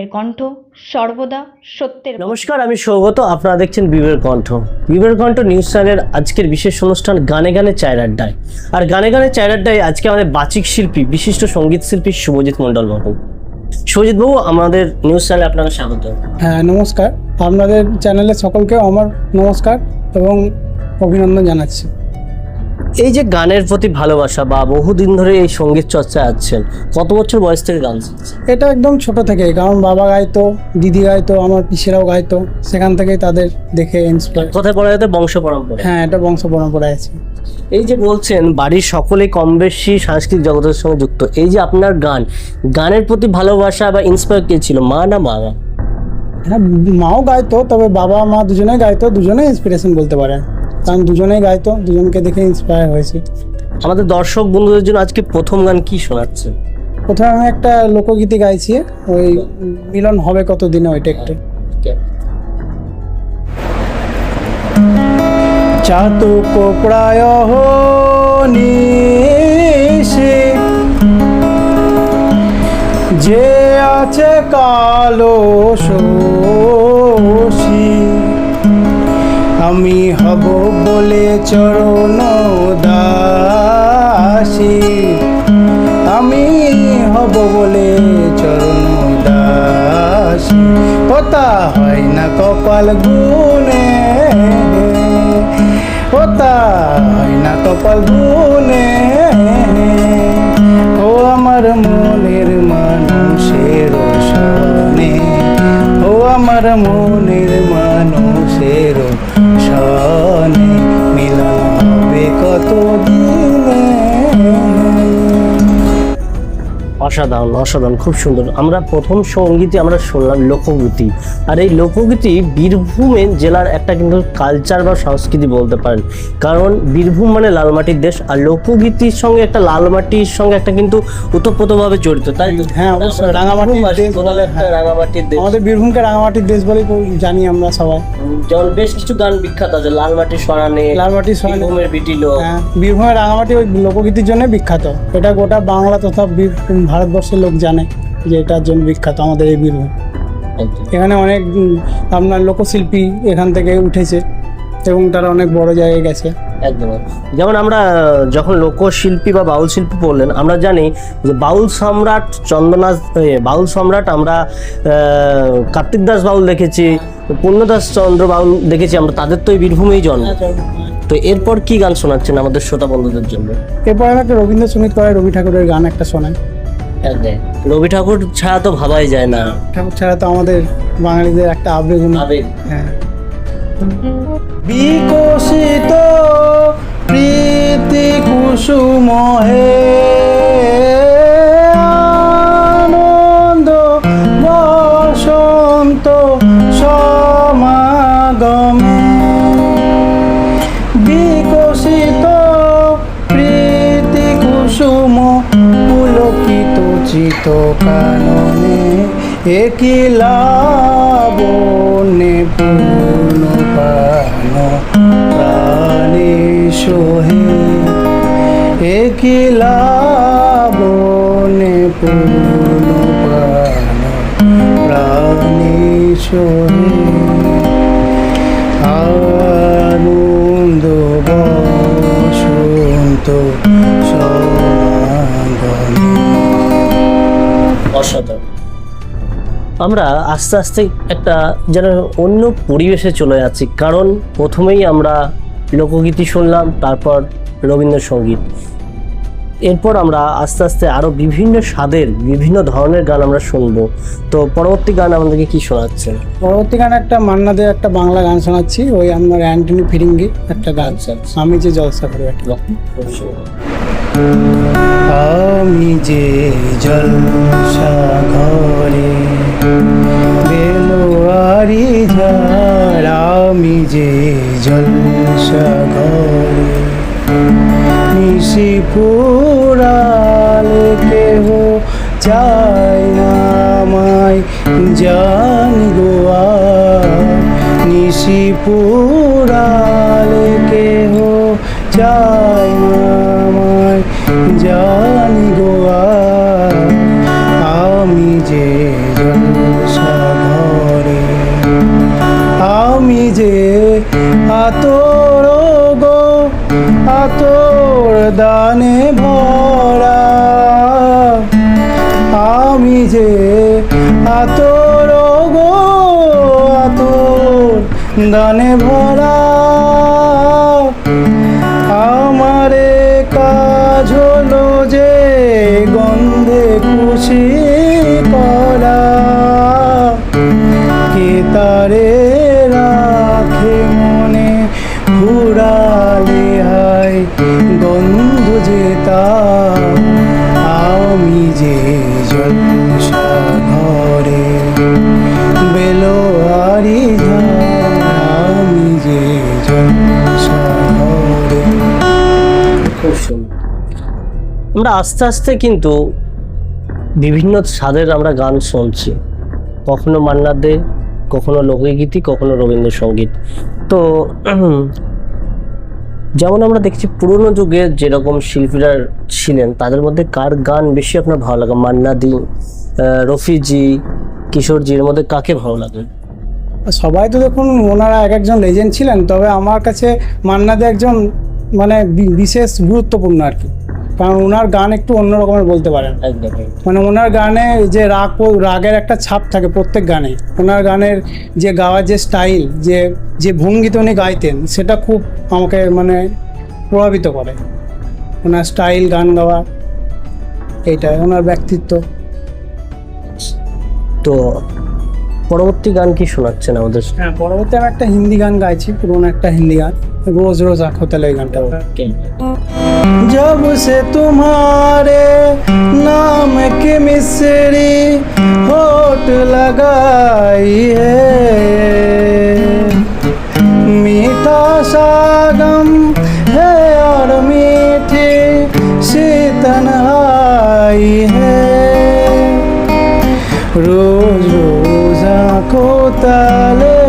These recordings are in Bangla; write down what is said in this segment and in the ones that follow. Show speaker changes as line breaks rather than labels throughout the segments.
বিবের কণ্ঠ সর্বদা সত্যের।
নমস্কার, আমি সৌগত। আপনারা দেখছেন বিবের কণ্ঠ। বিবের কণ্ঠ নিউজ চ্যানেলের আজকের বিশেষ অনুষ্ঠান গানে গানে চায়ের আড্ডায়। আর গানে গানে চায়ের আড্ডায় আজকে আমাদের বাচিক শিল্পী, বিশিষ্ট সঙ্গীত শিল্পী শুভজিৎ মণ্ডল বাবু। শুভজিৎ বাবু, আমাদের নিউজ চ্যানেলে আপনাকে স্বাগত।
হ্যাঁ, নমস্কার। আপনাদের চ্যানেলে সকলকে আমার নমস্কার এবং অভিনন্দন জানাচ্ছি।
এই যে গানের প্রতি ভালোবাসা বা বহুদিন ধরে এই সঙ্গীত চর্চায় আছেন, কত বছর বয়স থেকে গান শিখছেন?
এটা একদম ছোট থেকে, কারণ বাবা গাইতো, দিদি গাইতো, আমার পিসিরাও গাইতো, সেখান থেকেই তাদের দেখে ইন্সপায়ার।
কথায় বলা যেতে বংশ পরম্পরা।
হ্যাঁ, এটা বংশ পরম্পরায় আছে।
এই যে বলছেন বাড়ির সকলেই কম বেশি সাংস্কৃতিক জগতের সঙ্গে যুক্ত, এই যে আপনার গানের প্রতি ভালোবাসা বা ইন্সপায়ার কে ছিল, মা না বাবা?
হ্যাঁ, মাও গাইতো, তবে বাবা মা দুজনেই গাইতো, দুজনেই ইন্সপিরেশন বলতে পারেন, কারণ দুজনেই গাইতো, দুজনকে দেখে ইন্সপায়ার হয়েছি।
আমাদের দর্শক বন্ধুদের জন্য আজকে প্রথম গান কি শোনাচ্ছে?
প্রথমে আমি একটা লোকগীতি গাইছি, ওই মিলন হবে কতদিনে, ওইটা একটু। চাতক প্রায় নিশে যে আছে কালো শোষী, আমি হব বলে চরণ দাসী, আমি হব বলে চরণ দাসী। ওটা হয় না কপাল গুনে, ওটা হয় না কপাল গুনে, ও আমার মনের মানুষের সনে, ও আমার মনের মানুষের সনে, মিলন হবে কত দিনে।
অসাধারণ অসাধারণ, খুব সুন্দর। আমরা প্রথম সঙ্গীতে আমরা শুনলাম লোকগীতি। আর এই লোকগীতি বীরভূমে জেলার একটা কিন্তু কালচার বা সংস্কৃতি বলতে পারেন, কারণ বীরভূম মানে লালমাটির দেশ, আর লোকগীতির সঙ্গে একটা লালমাটির সঙ্গে একটা কিন্তু ওতপ্রোতভাবে জড়িত, তাই?
হ্যাঁ, অবশ্যই। রাঙামাটির দেশ বলে, হ্যাঁ,
রাঙামাটির দেশ,
আমাদের বীরভূমকে রাঙামাটির দেশ বলেই জানি আমরা সবাই।
যেমন বেশ কিছু গান বিখ্যাত আছে, লালমাটির সরানে,
লালমাটির সরানে,
বীরভূমের বিটিলো।
হ্যাঁ, বীরভূমের রাঙামাটি ওই লোকগীতির জন্য বিখ্যাত। এটা গোটা বাংলা তথা ভারতবর্ষের লোক জানে যে এটার জন্য বিখ্যাত আমাদের এই বীরভূম। এখানে অনেক আপনার লোকশিল্পী এখান থেকে উঠেছে এবং তারা অনেক বড় জায়গায় গেছে।
একদম। যেমন আমরা যখন লোকশিল্পী বা বাউল শিল্পী বললেন, আমরা জানি যে বাউল সম্রাট বাউল সম্রাট আমরা কার্তিক দাস বাউল দেখেছি, পূর্ণদাস চন্দ্র বাউল দেখেছি, আমরা তাদের তো এই বীরভূমেই জন্ম। তো এরপর কি গান শোনাচ্ছেন আমাদের শ্রোতা বন্ধুদের জন্য?
এরপর আমি একটা রবীন্দ্রসঙ্গীত করে রবি ঠাকুরের গান একটা শোনাই।
রবি ঠাকুর ছাড়া তো ভাবাই যায় না,
ঠাকুর ছাড়া তো আমাদের বাঙালিদের একটা আবেগ। হ্যাঁ। বিকশিত প্রীতি কুসুম হে, আনন্দ বসন্ত সমাগমে, বিকশিত প্রীতি কুসুম পুলকিত চিত কাননে, একই লাবণ্যে পূর্ণ পান প্রাণে সোহে, একই লাবণ্যে পূর্ণ পান প্রাণে সোহে, আনন্দ বসন্ত সমাগমে।
অসাধারণ। আমরা আস্তে আস্তে একটা যেন অন্য পরিবেশে চলে যাচ্ছি, কারণ প্রথমেই আমরা লোকগীতি শুনলাম, তারপর রবীন্দ্রসঙ্গীত, এরপর আমরা আস্তে আস্তে আরও বিভিন্ন স্বাদের বিভিন্ন ধরনের গান আমরা শুনবো। তো পরবর্তী গান আমাদেরকে কি শোনাচ্ছেন?
পরবর্তী গান একটা মান্না দে একটা বাংলা গান শোনাচ্ছি, ওই আপনার অ্যান্টনি ফিরিঙ্গি একটা গান, আমি যে জলসা করে। আমি যে জলসা ঘরে বেলোয়ারি ঝাড়, আমি যে জলসা ঘরে নিশি পুরালে কেহ চাই না আমায়, জানি গোয়া নিশি পুরালে কেহ চাই না আমায়, জানি গোয়া আমি যে জলসা আতর দানে ভরা, আমি যে আতর গো আতর দানে ভরা, আমারে কাজ হলো যে গন্ধে খুশি করা, কে তারে রাখে মনে ঘুরালে হায় গন্ধ যে তার, আমি যে জলসা ঘরে বেলোয়ারি ঝাড়, আমি যে জলসা ঘরে।
খুব সুন্দর। আমরা আস্তে আস্তে কিন্তু বিভিন্ন স্বাদের আমরা গান শুনছি, কখনো মান্না দে, কখনো লোকগীতি, কখনো রবীন্দ্রসঙ্গীত। তো যেমন আমরা দেখছি পুরোনো যুগে যেরকম শিল্পীরা ছিলেন তাদের মধ্যে কার গান বেশি আপনার ভালো লাগে? মান্না দি, রফিজি, কিশোরজির মধ্যে কাকে ভালো লাগে?
সবাই তো দেখুন ওনারা এক একজন লেজেন্ড ছিলেন, তবে আমার কাছে মান্না দে একজন মানে বিশেষ গুরুত্বপূর্ণ আর কি, কারণ ওনার গান একটু অন্য রকমের বলতে পারেন।
একদম।
মানে ওনার গানে যে রাগের একটা ছাপ থাকে প্রত্যেক গানে, ওনার গানের যে গাওয়ার যে স্টাইল, যে ভঙ্গিতে উনি গাইতেন সেটা খুব আমাকে মানে প্রভাবিত করে। ওনার স্টাইল, গান গাওয়া, এইটাই ওনার ব্যক্তিত্ব।
তো পরবর্তী গান কি শোনাচ্ছেন আমাদের?
হ্যাঁ, পরবর্তী আমি একটা হিন্দি গান গাইছি, পুরোনো একটা হিন্দি গান, রোজ রোজ আঁখো তেলে, এই গানটা। जब से तुम्हारे नाम की मिसरी होठ लगाई है, मीठा सा गम है और मीठी सी तन्हाई है, रोज रोज आँखों ताले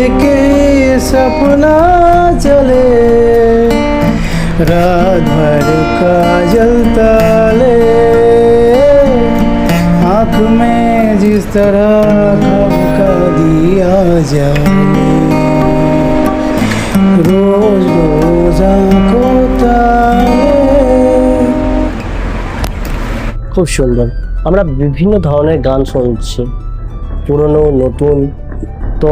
एक ही सपना चले, रात भर का जलता ले, आँख में जिस तरह खबका दिया जाए, रोज रोज आँखों ताले।
খুব সুন্দর। আমরা বিভিন্ন ধরনের গান শুনছি, পুরনো নতুন। তো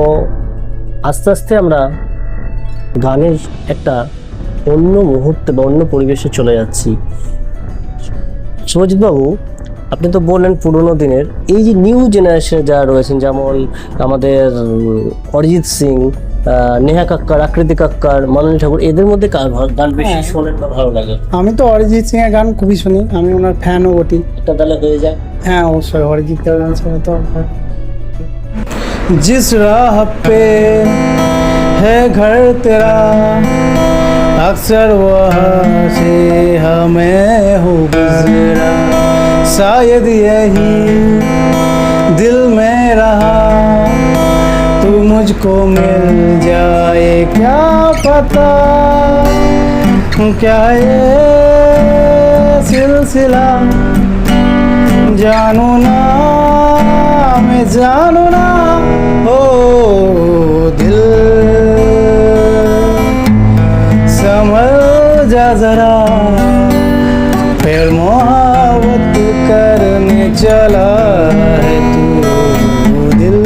আস্তে আস্তে আমরা গানের একটা অন্য মুহূর্তে বা অন্য পরিবেশে চলে যাচ্ছি। শুভজিৎ বাবু, আপনি তো বললেন পুরোনো দিনের, এই যে নিউ জেনারেশনে যারা রয়েছেন, যেমন আমাদের অরিজিৎ সিং, নেহা কাক্কার, আকৃতি কাক্কার, মাননী ঠাকুর, এদের মধ্যে কার গান বেশি শোনেন বা ভালো লাগে?
আমি তো অরিজিৎ সিং এর গান খুবই শুনি, আমি ওনার ফ্যানও বটি।
একটা তাহলে হয়ে যায়।
হ্যাঁ, অবশ্যই অরিজিৎ এর গান শুনে তো। जिस राह पे है घर तेरा, अक्सर वहाँ से हमें हो गुजरा, शायद यही दिल में रहा, तू मुझको मिल जाए क्या पता, क्या ये सिलसिला जानू ना, मैं जानू ना, ओ दिल संभल जा जरा, फिर मोहब्बत करने चला है तू, दिल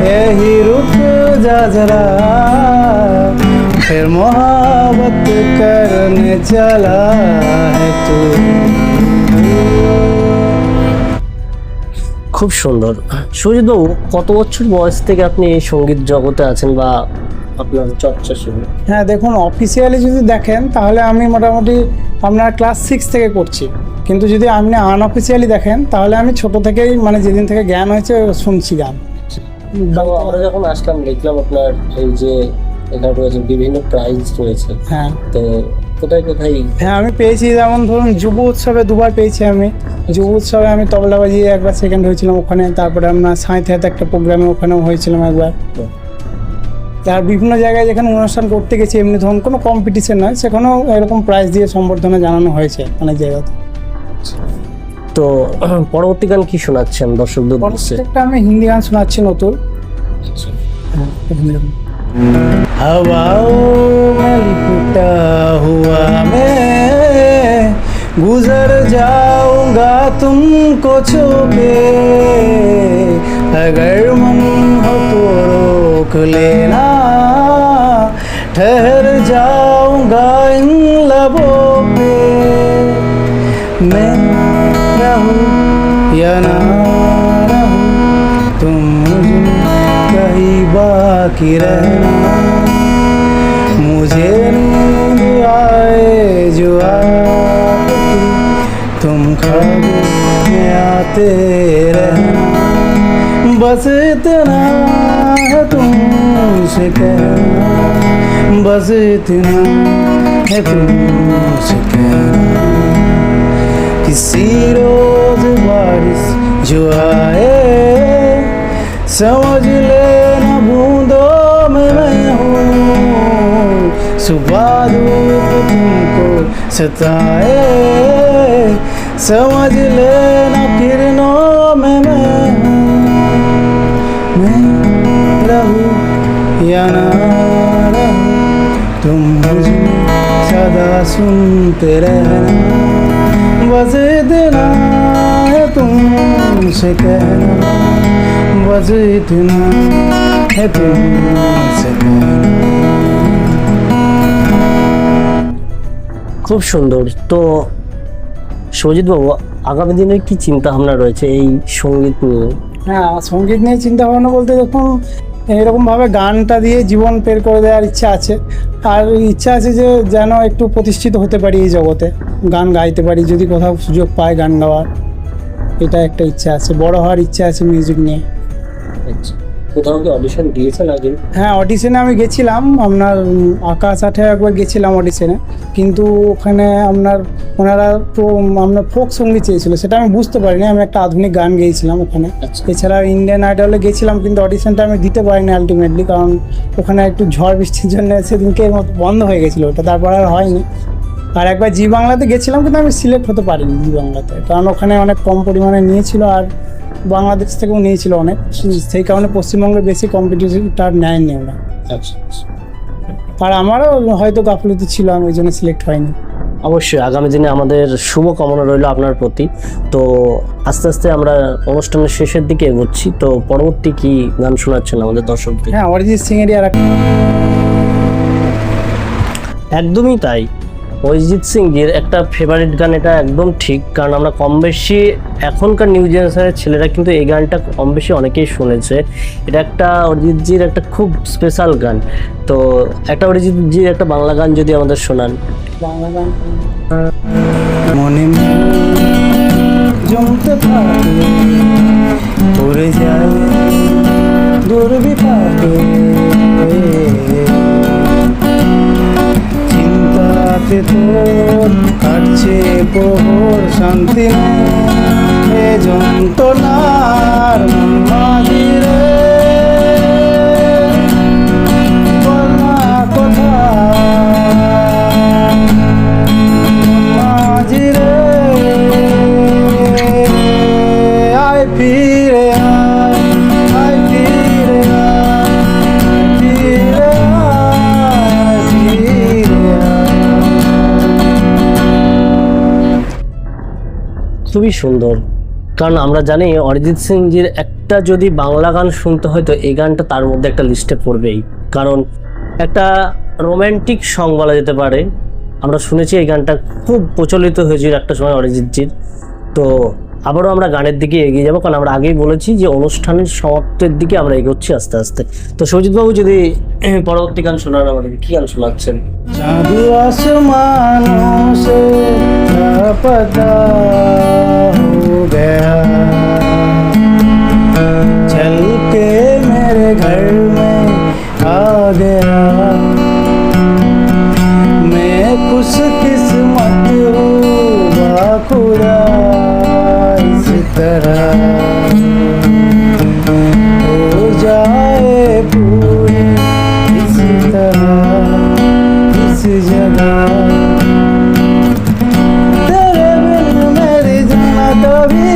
यही रुक जा जरा, फिर मोहब्बत करने चला है तू।
খুব সুন্দর। সুজিত বাবু, কত বছর বয়স থেকে আপনি এই সঙ্গীত জগতে আছেন বা আপনার চর্চা শুরু?
হ্যাঁ, দেখুন অফিসিয়ালি যদি দেখেন তাহলে আমি মোটামুটি আপনার ক্লাস 6 থেকে করছি, কিন্তু যদি আপনি আনঅফিসিয়ালি দেখেন তাহলে আমি ছোট থেকেই মানে যেদিন থেকে জ্ঞান হয়েছে শুনছি গান।
আমরা যখন আসলাম দেখলাম আপনার এই যে এখানে রয়েছে বিভিন্ন প্রাইজ রয়েছে।
হ্যাঁ,
তো কোথায় কোথায়?
হ্যাঁ, আমি পেয়েছি, যেমন ধরুন যুব উৎসবে 2বার পেয়েছি আমি। যুব উৎসবে আমি তবলা বাজিয়ে একবার সেকেন্ড হয়েছিলাম ওখানে, তারপরে আপনার সাঁইথিয়াতে একটা প্রোগ্রামে ওখানেও হয়েছিলাম একবার। আর বিভিন্ন জায়গায় যেখানে অনুষ্ঠান করতে গেছি, এমনি ধরুন কোনো কম্পিটিশন নয়, সেখানেও এরকম প্রাইজ দিয়ে সম্বর্ধনা জানানো হয়েছে অনেক জায়গাতে।
তো পরবর্তী গান কি শোনাচ্ছেন দর্শকদের উদ্দেশ্যে?
একটা আমি হিন্দি গান শোনাচ্ছি নতুন। हवाओं में लिपटा हुआ मैं गुजर जाऊंगा तुमको छू के, अगर मन हो तो रोक लेना, ठहर जाऊंगा इन लबों पे। मैं रहूं या ना रहूं, तुम मुझे कहीं बाकी रहना, मुझे नींद आए जो आपकी, तुम ख्वाबों में आते रहना, बस इतना है तुमसे कहना, बस इतना है तुमसे कहना। किसी रोज बारिश जो आए, समझ लेना बूंदों में मैं हूँ, सुबह धूप तुमको सताए, समझ लेना किरणों में मैं हूँ। मैं रहूं या ना रहूं, तुम मुझे सदा सुनते रहना, बस इतना है तुमसे कहना, बस इतना है तुमसे कहना।
খুব সুন্দর। তো সজিত বাবু, আগামী দিনের কি চিন্তা ভাবনা রয়েছে এই সঙ্গীত নিয়ে?
হ্যাঁ, সঙ্গীত নিয়ে চিন্তা ভাবনা বলতে দেখুন, এরকমভাবে গানটা দিয়ে জীবন বের করে দেওয়ার ইচ্ছা আছে। আর ইচ্ছা আছে যে যেন একটু প্রতিষ্ঠিত হতে পারি এই জগতে, গান গাইতে পারি যদি কোথাও সুযোগ পাই গান গাওয়ার, এটা একটা ইচ্ছা আছে। বড় হওয়ার ইচ্ছা আছে মিউজিক নিয়ে।
কোথাও কি অডিশন দিয়েছেন আগে?
হ্যাঁ, অডিশনে আমি গেছিলাম, আপনার আকাশ আঠে একবার গেছিলাম অডিশনে, কিন্তু ওখানে ওনারা আপনার ফোক সঙ্গীত চেয়েছিল, সেটা আমি বুঝতে পারিনি, আমি একটা আধুনিক গান গেয়েছিলাম ওখানে। এছাড়া ইন্ডিয়ান আইডলে গেছিলাম, কিন্তু অডিশনটা আমি দিতে পারিনি আলটিমেটলি, কারণ ওখানে একটু ঝড় বৃষ্টির জন্য সেদিনকে বন্ধ হয়ে গেছিলো ওটা, তারপর আর হয়নি। আর একবার জি বাংলাতে গেছিলাম, কিন্তু আমি সিলেক্ট হতে পারিনি জি বাংলাতে, কারণ ওখানে অনেক কম পরিমাণে নিয়েছিল, আর বাংলাদেশ থেকেও নিয়েছিল অনেক, সেই কারণে পশ্চিমবঙ্গের বেশি কম্পিটিশনটা নেয়নি ওরা। আর আমারও হয়তো গাফলতি ছিল, আমি ওই জন্য সিলেক্ট হয়নি।
অবশ্যই আগামী দিনে আমাদের শুভ কামনা রইল আপনার প্রতি। তো আস্তে আস্তে আমরা অনুষ্ঠানের শেষের দিকে এগোচ্ছি, তো পরবর্তী কি গান শোনাচ্ছেন আমাদের দর্শকদের?
হ্যাঁ, অরিজিৎ সিং এরই আর
একদমই তাই, অরিজিৎ সিং এর একটা ফেভারিট গান, এটা একদম ঠিক, কারণ আমরা কম বেশি এখনকার নিউ জেনারেশনের ছেলেরা কিন্তু এই গানটা কম বেশি অনেকেই শুনেছে। এটা একটা অরিজিৎজির একটা খুব স্পেশাল গান। তো একটা অরিজিৎজির একটা বাংলা গান যদি আমাদের শোনান।
বাংলা গান মনে জমতে থাকে, পড়ে যায় দুর্বিপাকে, চিন্তাতে তোর কাটছে প্রহর, শান্তি নেই যন্ত্রণার মাঝি রে, বলনা কথা মাঝি রে, আয় ফিরে আয় ফিরে ফিরে
খুবই সুন্দর, কারণ আমরা জানি অরিজিৎ সিংজির একটা যদি বাংলা গান শুনতে হয় তো এই গানটা তার মধ্যে একটা লিস্টে পড়বেই, কারণ একটা রোম্যান্টিক সং বলা যেতে পারে। আমরা শুনেছি এই গানটা খুব প্রচলিত হয়েছিল একটা সময় অরিজিৎজির। তো আবারও আমরা গানের দিকে এগিয়ে যাবো, কারণ আমরা আগেই বলেছি যে অনুষ্ঠানের সমাপ্তের দিকে আমরা এগোচ্ছি আস্তে আস্তে। তো সজিতবাবু, যদি পরবর্তী গান শোনান আমাদের, কি গান শোনাচ্ছেন?
जादू आसमानों से लापता हो गया, चल के मेरे घर में आ गया, मैं खुश किस्मत हूँ बाखुदा, इस तरह हो जाए पूरी इस तरह जगह, तेरे बिन मेरी जाना कभी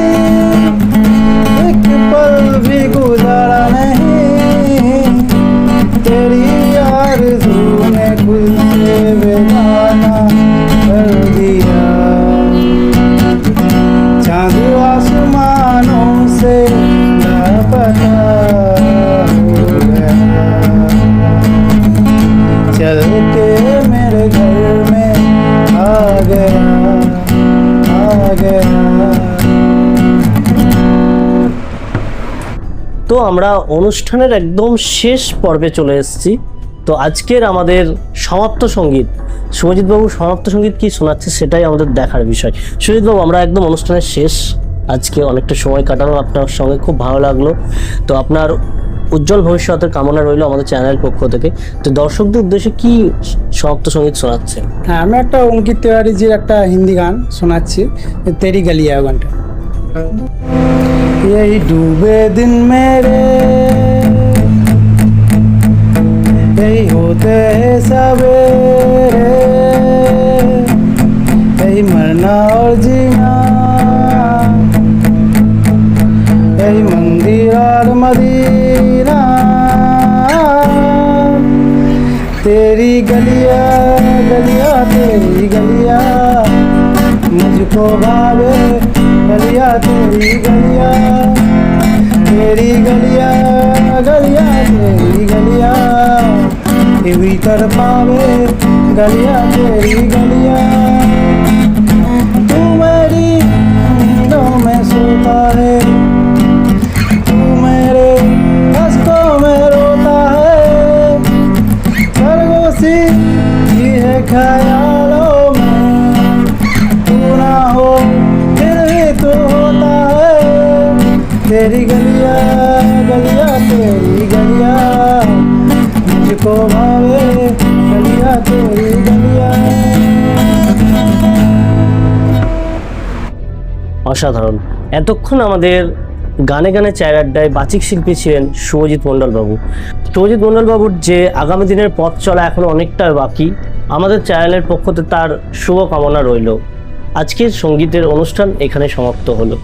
আমরা অনুষ্ঠানের একদম শেষ পর্বে চলে এসেছি। তো আজকের আমাদের সমাপ্ত সঙ্গীত, শুভজিৎবাবু সমাপ্ত সঙ্গীত কি শোনাচ্ছে সেটাই আমাদের দেখার বিষয়। শুভজিৎবাবু, আমরা একদম অনুষ্ঠানের শেষ, আজকে অনেকটা সময় কাটানো আপনার সঙ্গে, খুব ভালো লাগলো। তো আপনার উজ্জ্বল ভবিষ্যতের কামনা রইল আমাদের চ্যানেলের পক্ষ থেকে। তো দর্শকদের উদ্দেশ্যে কি সমাপ্ত সঙ্গীত শোনাচ্ছেন?
হ্যাঁ, আমি একটা অঙ্কিত তিওয়ারিজির একটা হিন্দি গান শোনাচ্ছি, তেরি গলিয়া গানটা। यही डूबे दिन मेरे यही होते हैं सवेरे, यही मरना और जीना, यही मंदिर और मदीना, तेरी गलिया गलिया तेरी गलिया मुझको भावे, गलिया तेरी गलिया, तेरी गलिया गलिया तेरी गलिया, ये भी कर पावे, गलिया तेरी गलिया। तू मेरी नींदों में सोता है, तू मेरे हंसों में रोता है, सरगोशी ये है ख्यालों में, तू ना हो फिर भी तू होता है, तेरी गलिया गलिया तेरी गलिया मुझको भावे, गलिया तेरी गलिया।
অসাধারণ। এতক্ষণ আমাদের গানে গানে চায়ের আড্ডায় বাচিক শিল্পী ছিলেন শুভজিৎ মণ্ডলবাবু। শুভজিৎ মণ্ডলবাবুর যে আগামী দিনের পথ চলা এখনো অনেকটা বাকি, আমাদের চ্যানেলের পক্ষ থেকে তার শুভকামনা রইল। আজকের সঙ্গীতের অনুষ্ঠান এখানে সমাপ্ত হলো।